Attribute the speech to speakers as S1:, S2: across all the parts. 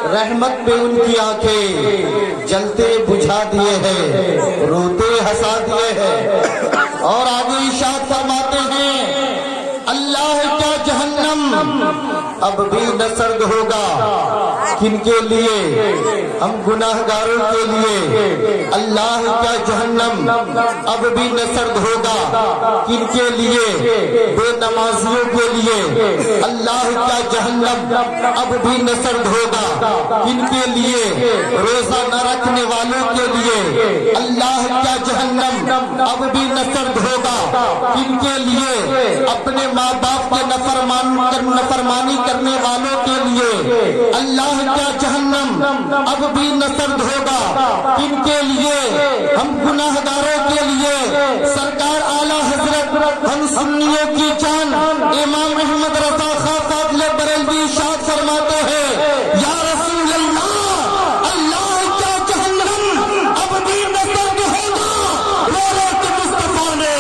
S1: رحمت پہ ان کی آنکھیں جلتے بجھا دیے ہیں، روتے ہنسا دیے ہیں۔ اور آگے ارشاد فرماتے ہیں اللہ کیا جہنم اب بھی نہ سرد ہوگا، کن کے لیے؟ ہم گناہگاروں کے لیے۔ اللہ کیا جہنم اب بھی نہ سرد ہوگا، کن کے لیے؟ بے نمازیوں کے لیے۔ اللہ کیا جہنم اب بھی نہ سرد ہوگا، کن کے لیے؟ روزہ نہ رکھنے والوں کے لیے۔ اللہ کیا جہنم اب بھی نہ سرد ہوگا، کن کے لیے؟ اپنے ماں باپ کے نافرمانی کرنے والوں کے لیے۔ اللہ کیا جہنم اب بھی نہ سرد ہوگا، کن کے لیے؟ ہم گناہگاروں کے لیے۔ سرکار اعلیٰ حضرت ہم سنیوں کی جان امام احمد رضا خان فاضل بریلوی ارشاد فرماتے ہیں یا رسول اللہ، اللہ کیا جہنم اب بھی نہ سرد ہوگا، رو کے مصطفیٰ نے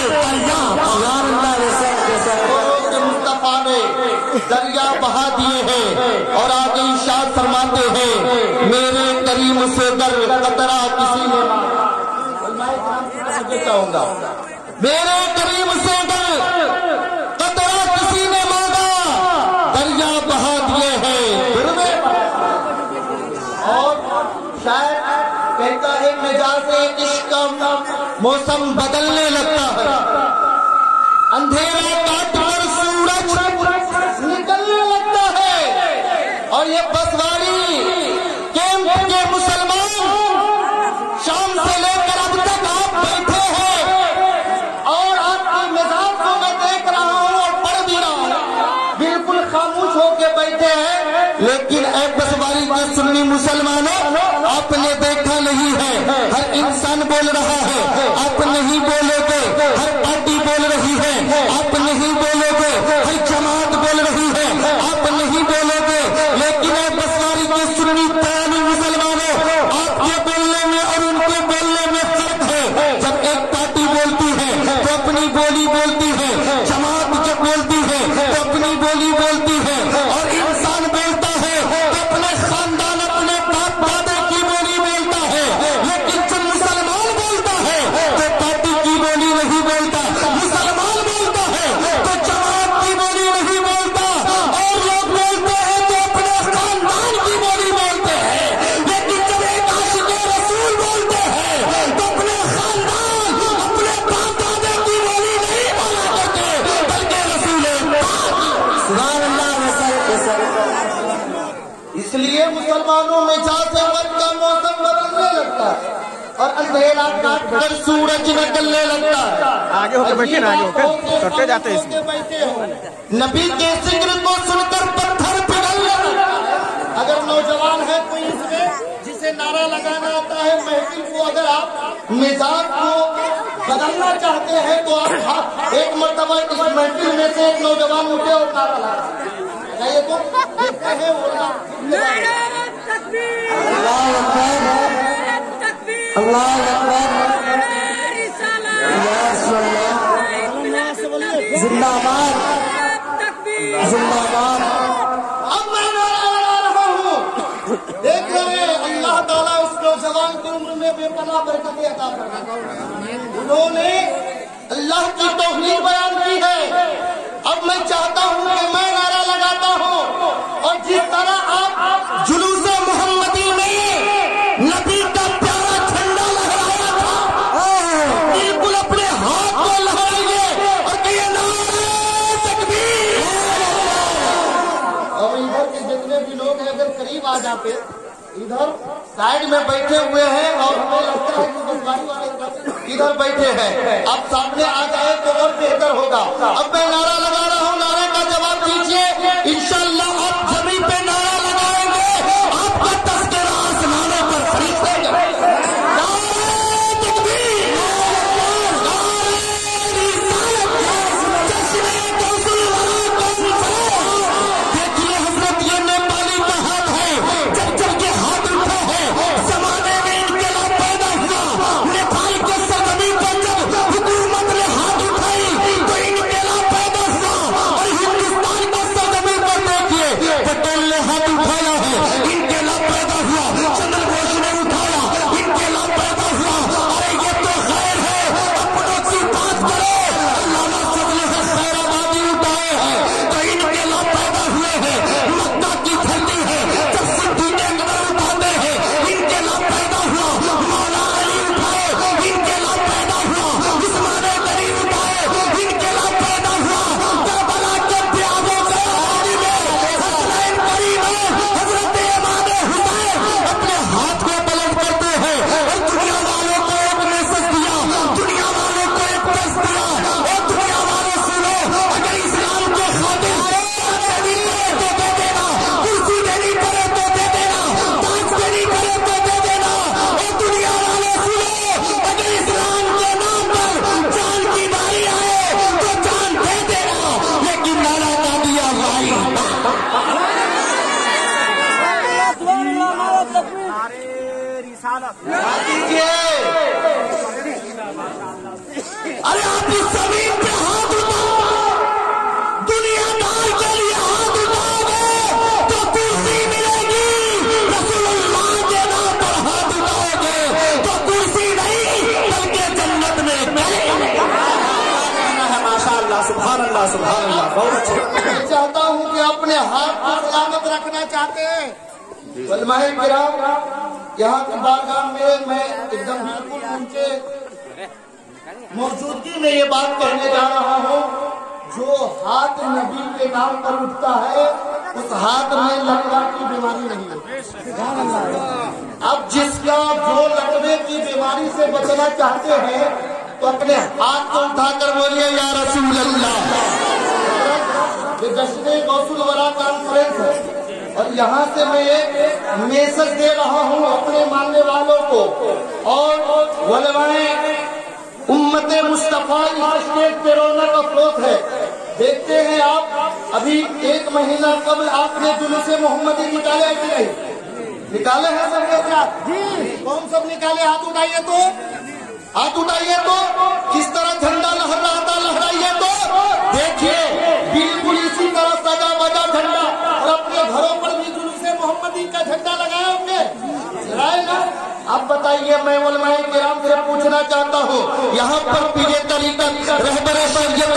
S1: دریا بہا دیے ہیں۔ اور آگے ارشاد فرماتے ہیں میرے کریم سے در قطرہ کسی نے چاہوں گا، میرے کریم سے در قطرہ کسی نے مانگا، دریا بہا دیے ہیں۔ اور شاید کہتا ہے مزاج عشق کا موسم بدلنے لگتا ہے، اندھیرا کاٹ کر سورج نکلنے لگتا ہے، اور یہ بسواری کیمپ کے مسلمان شام سے لے کر اب تک آپ بیٹھے ہیں، اور آپ کے مزاج کو میں دیکھ رہا ہوں اور پڑھ بھی رہا ہوں، بالکل خاموش ہو کے بیٹھے ہیں۔ لیکن اے بسواری کے سنی مسلمانوں، آپ نے دیکھا نہیں ہے ہر انسان بول رہا ہے، آپ نہیں بولو گے، ہر پارٹی بول رہی ہے، آپ نہیں بولو گے، ہر جماعت بول رہی ہے، آپ نہیں بولو گے، لیکن اے بسواری کے سنی پرانی مسلمانوں، آپ کے بولنے میں اور ان کے بولنے میں فرق ہے۔ جب ایک پارٹی بولتی ہے تو اپنی بولی بولتی ہے، جماعت جب بولتی ہے تو اپنی بولی بولتی ہے، اور انسان بولتا ہے تو اپنے خاندان اپنے باپ دادا کی بولی بولتا ہے، لیکن جب مسلمان بولتا ہے تو پارٹی کی بولی نہیں بولتا، مسلمان بولتا ہے تو جماعت کی بولی نہیں بولتا، اور لوگ بولتے ہیں تو اپنے خاندان کی بولی بولتے ہیں، لیکن جب ایک عاشق رسول بولتے ہیں تو اپنے خاندان اپنے باپ دادا کی بولی نہیں بولا کرتے، بلکہ رسول سبحان اللہ۔ اس لیے مسلمانوں میں جاتے وقت کا موسم بدلنے لگتا ہے، اور اندھیرا کاٹ کر سورج نکلنے لگتا ہے۔
S2: آگے ہو کے بیٹھے نا، آگے ہو کے کرتے جاتے ہیں اس میں۔
S1: نبی کے ذکر کو سن کر پتھر پگھلنے لگتا ہے۔ اگر نوجوان ہے کوئی اس میں جسے نعرہ لگانا آتا ہے محفل کو، اگر آپ مزاج کو بدلنا چاہتے ہیں تو آپ ایک مرتبہ اس محفل میں سے ایک نوجوان اٹھے اور نعرہ لگائے تو دیکھتے ہیں وہ اللہ اکبر، اللہ اکبر، زندہ باد، زندہ باد۔ اب میں نعرہ لگا رہا ہوں، دیکھ رہے ہیں اللہ تعالیٰ اس نوجوان کی عمر میں بے پناہ برکتیں عطا فرمائے۔ انہوں نے اللہ کی توحید بیان کی ہے۔ اب میں چاہتا ہوں کہ میں نعرہ لگاتا ہوں، اور جس طرح آپ جلوس محمدی میں نبی کا پیارا جھنڈا لہرایا تھا، بالکل اپنے ہاتھ کو لہرائیں گے اور کہیے نعرہ تکبیر۔ اور ادھر کے جتنے بھی لوگ ہیں اگر قریب آ جاتے، ادھر سائڈ میں بیٹھے ہوئے ہیں اور ہمیں لگتا ہے کہ بسواری والے ادھر بیٹھے ہیں، آپ سامنے آ جائے تو اور بہتر ہوگا۔ اب میں نعرہ لگا رہا ہوں، نعرے کا جواب دیجیے، انشاءاللہ آپ زمین پہ نعرہ لگائیں گے، آپ کا تذکرہ آسمانوں پر فرشتے گئے۔ دیکھیے حضرت یہ نیپالی کا ہاتھ ہے، جب جب کے ہاتھ اٹھا ہے زمانے میں انقلاب پیدا ہوا، نیپال کے سرزمین پر جب حکومت نے ہاتھ اٹھائی تو انقلاب پیدا ہوا، اور ہندوستان کا سرزمین پر دیکھیے دیجیے ارے آپ اس زمین پہ ہاتھ اٹھاؤ دنیا دار کے لیے ہاتھ اٹھاؤ گے تو کرسی ملے گی رسول اللہ کے نام پر ہاتھ اٹھاؤ گے تو کرسی نہیں بلکہ جنت میں
S2: ماشاء اللہ سبحان اللہ سبحان اللہ بہت اچھا
S1: میں چاہتا ہوں کہ اپنے ہاتھ کو سلامت رکھنا چاہتے ہیں علماء کرام یہاں کی بارگاہ میں ایک دم بالکل ان کے موجودگی میں یہ بات کہنے جا رہا ہوں جو ہاتھ نبی کے نام پر اٹھتا ہے اس ہاتھ میں لقوے کی بیماری نہیں ہے اب جس کا جو لقوے کی بیماری سے بچنا چاہتے ہیں تو اپنے ہاتھ کو اٹھا کر بولیے یا رسول اللہ. یہ جشن غوث الورا کانفرنس ہے اور یہاں سے میں ایک میسج دے رہا ہوں اپنے ماننے والوں کو اور علماء امت مصطفیٰ اسٹیج پہ رونق افروز ہے. دیکھتے ہیں آپ ابھی ایک مہینہ قبل آپ نے جلوس محمدی نکالے کہ نہیں نکالے ہیں سب کے ساتھ کون سب نکالے ہاتھ اٹھائیے تو کس طرح جھنڈا لہرائیے تو دیکھیے بالکل اسی طرح سجا بجا جھنڈا اور اپنے گھروں پر بھی جلوس محمدی کا جھنڈا لگائے ہوں گے لگائے نا. اب بتائیے میں علماء کرام سے پوچھنا چاہتا ہوں یہاں پر پیے طریقت رہبر شریعت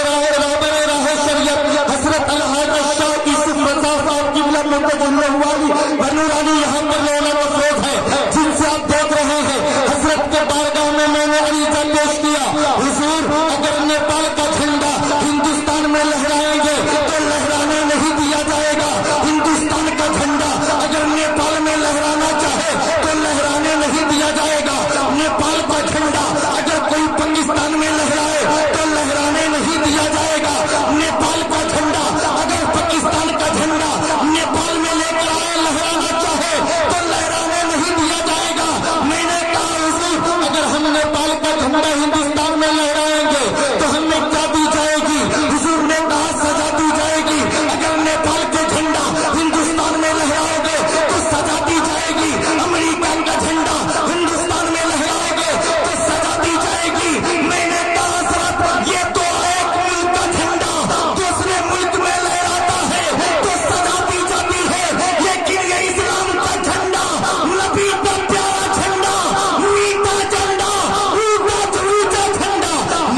S1: شریعت حضرت الحاج شاہ یوسف رضا صاحب قبلہ متجلی والی بنورانی یہاں پر رونق افروز ہے جن سے آپ دیکھ رہے ہیں حضرت کے بارگاہ میں نے عریضہ پیش کیا حضور اگر نیپال کا جھنڈا ہندوستان میں لہرائیں گے تو لہرانے نہیں دیا جائے گا. ہندوستان کا جھنڈا اگر نیپال میں لہرانا چاہے تو لہرانے نہیں دیا جائے گا. نیپال کا جھنڈا اگر کوئی پاکستان میں لہرائے تو لہرانے نہیں دیا جائے گا. نیپال کا جھنڈا اگر پاکستان کا جھنڈا نیپال میں لے کر آئے لہرانا چاہے تو لہرانے نہیں دیا جائے گا. میں نے کہا حضور اگر ہم نیپال کا جھنڈا ہندوستان میں لہرائیں گے تو ہمیں کیا دی جائے گی. حضور نے کہا سزا دی جائے گی. اگر نیپال کے جھنڈا ہندوستان میں لہرائیں گے تو سزا دی جائے گی. امریکہ کا جھنڈا ہندوستان میں لہرائیں گے تو سزا دی جائے گی. میں نے کہا حضرت یہ تو ایک ملک کا جھنڈا دوسرے ملک میں لہراتا ہے تو سزا دی جاتی ہے لیکن یہ اسلام کا جھنڈا نبی کا پیارا جھنڈا میٹھا جھنڈا اونچا جھنڈا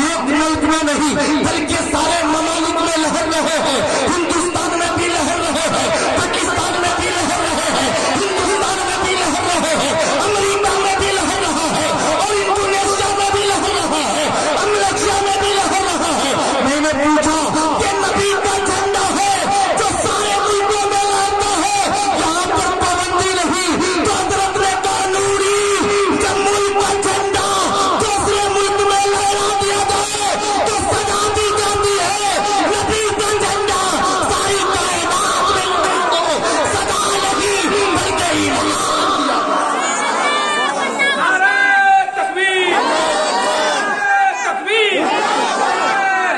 S1: ایک ملک میں نہیں بلکہ سارے ممالک میں لہر رہے ہیں. ہندوستان میں بھی لہر رہے ہیں پاکستان میں بھی لہر رہے ہیں ہندوستان میں بھی لہر رہے ہیں امریکہ میں بھی لہر رہا ہے اور انڈونیشیا میں بھی لہر رہا ہے ملیشیا میں بھی لہر رہا ہے. میں نے پوچھا کہ نبی کا جھنڈا ہے جو سارے ملکوں میں لہرتا ہے یہاں پر پابندی نہیں تو حضرت نے کہا نوری جب ملک کا جھنڈا دوسرے ملک میں لہرا دیا جائے تو سزا دی جاتی ہے. نبی کا جھنڈا ساری کائنات میں کو سزا نہیں بلکہ
S3: نعرہ تکبیر تکبیر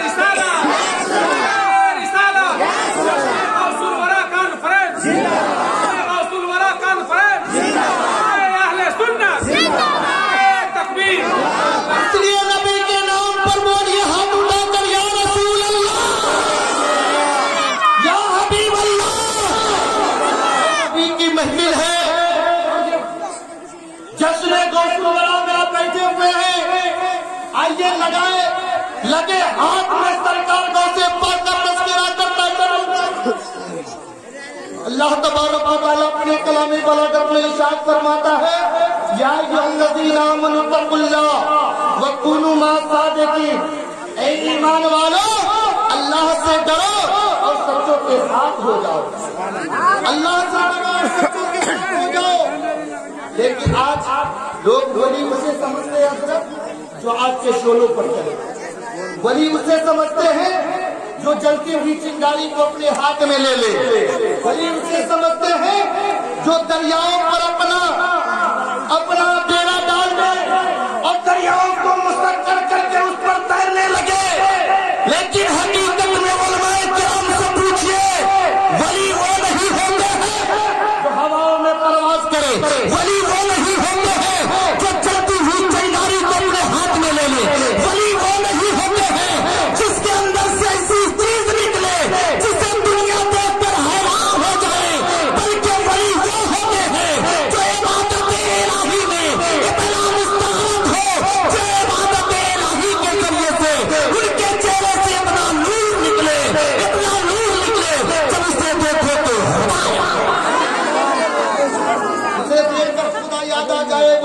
S3: رسالہ غوث الورا کانفرنس غوث الورا کانفرنس اہل سنت تکبیر.
S1: اس لیے نبی کے نام پر بولیے ہاتھ اٹھا کر یا رسول اللہ یا حبیب اللہ. نبی کی محفل ہے جشن غوث الورا میں آپ بیٹھے ہوئے ہیں. آئیے لگے ہاتھ میں سرکار غوث پاک کا تذکرہ کرتا کروں. اللہ تبارک و تعالیٰ اپنے کلام بلاغت میں ارشاد فرماتا ہے یا ایھا الذین آمنوا اتقوا اللہ وکونوا مع الصادقین. اے ایمان والو اللہ سے ڈرو اور سچوں کے ساتھ ہو جاؤ. اللہ سے ڈرو اور سچوں کے ساتھ ہو جاؤ. لیکن آج لوگ ولی اسے سمجھتے ہیں حضرت جو آج کے شولوں پر چلے. ولی اسے سمجھتے ہیں جو جلتی ہوئی چنگاری کو اپنے ہاتھ میں لے لے. ولی اسے سمجھتے ہیں جو دریاؤں پر اپنا ڈیرا ڈال دے اور دریاؤں کو مسخر کر کے اس پر تیرنے لگے. لیکن حقیقت میں علماء کرام سے پوچھئے ولی وہ نہیں ہوتے ہیں جو ہواؤں میں پرواز کرے. ولی وہ نہیں ہوتے ہیں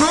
S1: 2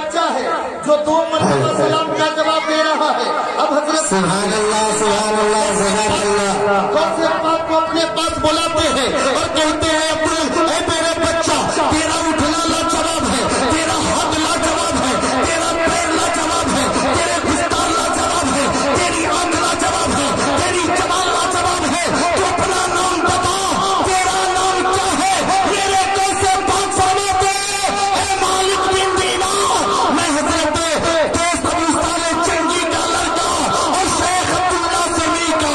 S1: بچہ ہے جو 2 مرتبہ سلام کا جواب دے رہا ہے. اب حضرت
S4: سبحان اللہ سبحان اللہ سبحان اللہ.
S1: غوث پاک کو اپنے پاس بلاتے ہیں اور کہتے ہیں اے میرے بچہ، تیرا اٹھنا لاجواب ہے، تیرا ہاتھ لاجواب ہے، تیرا پیر لاجواب ہے، تیرے بستار لاجواب ہے، تیری آنکھ لاجواب ہے، تیری زبان لاجواب ہے. تو اپنا نام بتا، تیرا نام کیا ہے؟ میرے کیسے پاک فرماتے اے مالک بن دینار، میں حضرت دوست ابو صالح چنگی کا لڑکا اور شیخ عبداللہ سمیع کا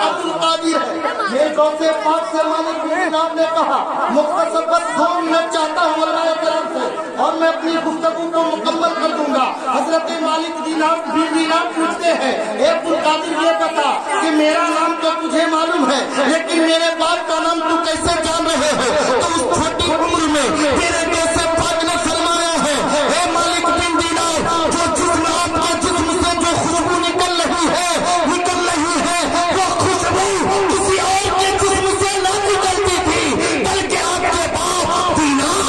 S1: عبد القادر ہے. یہ غوث پاک سے مالک بن دینار نے کہا مختصر بس 2 منٹ چاہتا ہوں علماء کرام سے اور میں اپنی گفتگو کو مکمل کر دوں گا. حضرت مالک بن دینار پوچھتے ہیں اے عبد القادر یہ بتا کہ میرا نام تو تجھے معلوم ہے لیکن میرے باپ کا نام تو کیسے جان رہے ہو؟ تو اس چھوٹی عمر میں تیرے کیسے پاک نے فرمایا ہے اے مالک بن دینار، جو جسم آپ کے جسم سے جو خوشبو نکل رہی ہے وہ خوشبو کسی اور کے جسم سے نہ نکلتی تھی بلکہ آپ کے باپ دینار.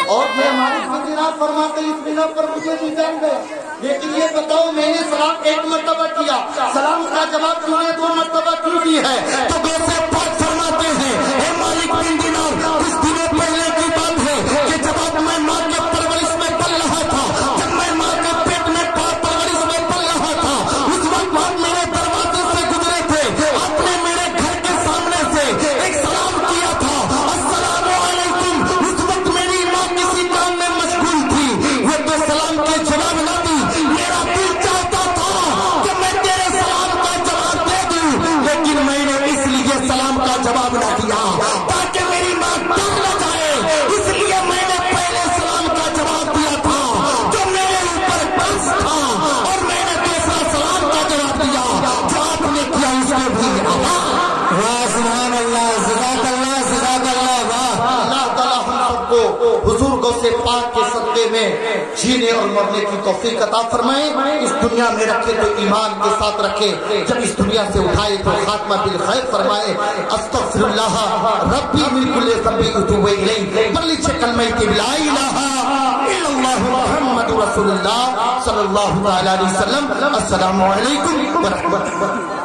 S1: اور میں مالک بن دینار فرماتے اس بنا پر مجھے بھی جان گئے، لیکن یہ بتاؤ میں نے سلام 1 مرتبہ کیا، سلام کا جواب تم نے 2 مرتبہ کیوں دی ہے؟ تو غوث پاک فرماتے ہیں اے مالک بن دینار، کچھ دنوں پہلے کی بات ہے کہ جب میں ماں کے پرورش میں پل رہا تھا، جب میں ماں کے پیٹ میں پرورش میں پل رہا تھا، اس وقت آپ میرے دروازے سے گزرے تھے، آپ نے میرے گھر کے سامنے سے ایک سلام کیا تھا، السلام علیکم. اس وقت میری ماں کسی کام میں مشغول تھی، وہ تو سلام کے جواب نہ دی. میرا دل چاہتا تھا کہ میں تیرے سلام کا جواب دے دوں، لیکن میں نے اس لیے سلام کا جواب نہ دیا تاکہ میری ماں ڈر نہ جائے، اس لیے میں نے پہلے سلام کا جواب دیا تھا جو میرے اوپر ڈرس تھا، اور میں نے دوسرا سلام کا جواب دیا جو آپ نے کیا اس کو بھی. واہ سبحان اللہ، جزاک اللہ جزاک اللہ. واہ اللہ تعالیٰ ہم سب کو حضور غوث پاک کے صدقے میں جینے اور مرنے کی توفیق عطا فرمائے. اس دنیا میں رکھے تو ایمان کے ساتھ رکھے، جب اس دنیا سے اٹھائے تو خاتمہ بالخیر فرمائے. استغفر اللہ ربی من کل ذنب اتوب الیہ، بلچ کلمہ لا الہ الا اللہ محمد رسول اللہ صلی اللہ علیہ وسلم. السلام علیکم ورحمۃ اللہ.